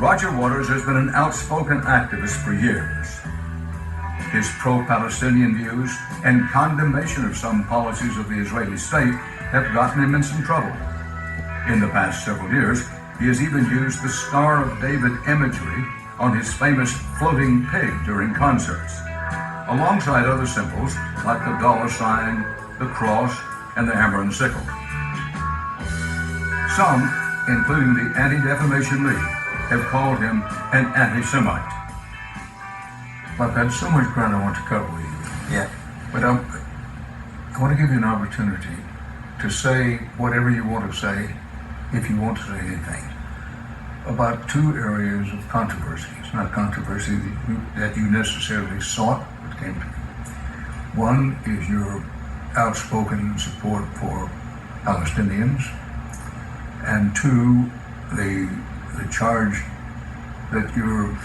Roger Waters has been an outspoken activist for years. His pro-Palestinian views and condemnation of some policies of the Israeli state have gotten him in some trouble. In the past several years, he has even used the Star of David imagery on his famous floating pig during concerts, alongside other symbols like the $sign, the cross, and the hammer and sickle. Some, including the Anti-Defamation League, have called him an anti-Semite. I've got so much ground I want to cover with you. Yeah. But I want to give you an opportunity to say whatever you want to say, if you want to say anything, about two areas of controversy. It's not controversy that you necessarily sought, but came to you. One is your outspoken support for Palestinians, and two, the charge that you're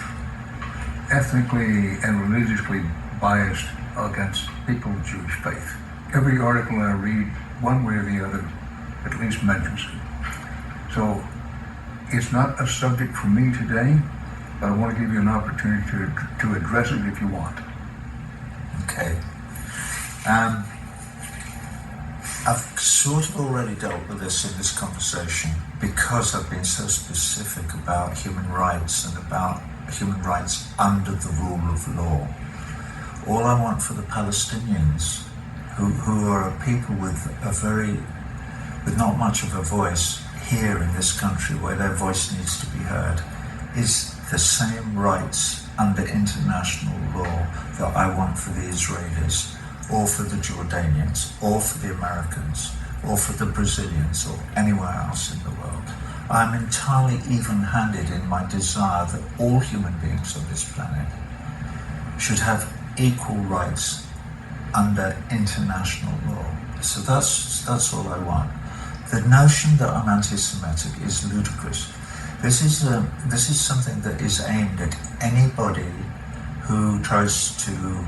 ethnically and religiously biased against people of Jewish faith. Every article I read, one way or the other, at least mentions it. So it's not a subject for me today, but I want to give you an opportunity to address it if you want. Okay. I've sort of already dealt with this in this conversation because I've been so specific about human rights and about human rights under the rule of law. All I want for the Palestinians, who are a people with not much of a voice here in this country where their voice needs to be heard, is the same rights under international law that I want for the Israelis, or for the Jordanians, or for the Americans, or for the Brazilians, or anywhere else in the world. I'm entirely even-handed in my desire that all human beings on this planet should have equal rights under international law. So that's all I want. The notion that I'm anti-Semitic is ludicrous. This is something that is aimed at anybody who tries to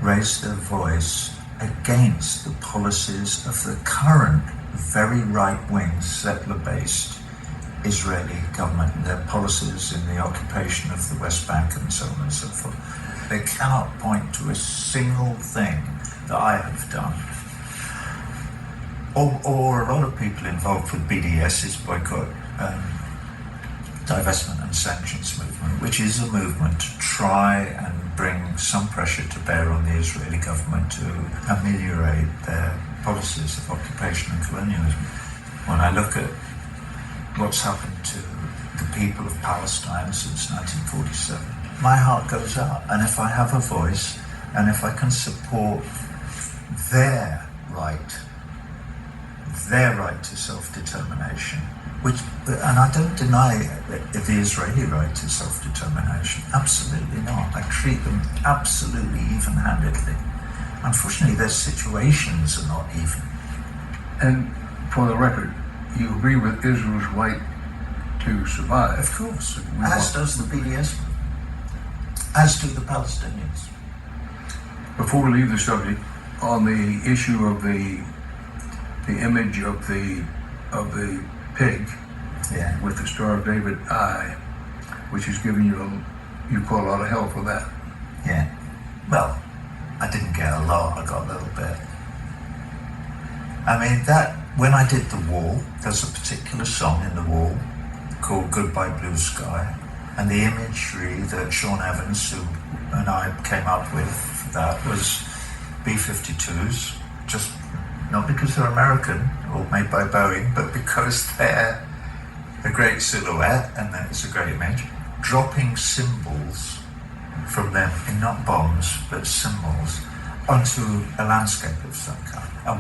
raise their voice against the policies of the current very right-wing settler-based Israeli government, their policies in the occupation of the West Bank and so on and so forth. They cannot point to a single thing that I have done. Or a lot of people involved with BDS's boycott, divestment and sanctions movement, which is a movement to try and bring some pressure to bear on the Israeli government to ameliorate their policies of occupation and colonialism. When I look at what's happened to the people of Palestine since 1947, my heart goes out. And if I have a voice, and if I can support their right to self-determination, and I don't deny the Israeli right to self-determination, absolutely not. I treat them absolutely even-handedly. Unfortunately, their situations are not even. And for the record, you agree with Israel's right to survive? Of course, as does the BDS, as do the Palestinians. Before we leave the subject, on the issue of the image of the pig, yeah, with the Star of David eye, which is giving you quite a lot of hell for that. Yeah. Well, I didn't get a lot, I got a little bit. I mean, when I did The Wall, there's a particular song in The Wall called Goodbye Blue Sky, and the imagery that Sean Evans and I came up with for that was B-52s, just not because they're American or made by Boeing, but because they're a great silhouette and then it's a great image, dropping symbols from them, not bombs, but symbols, onto a landscape of some kind. And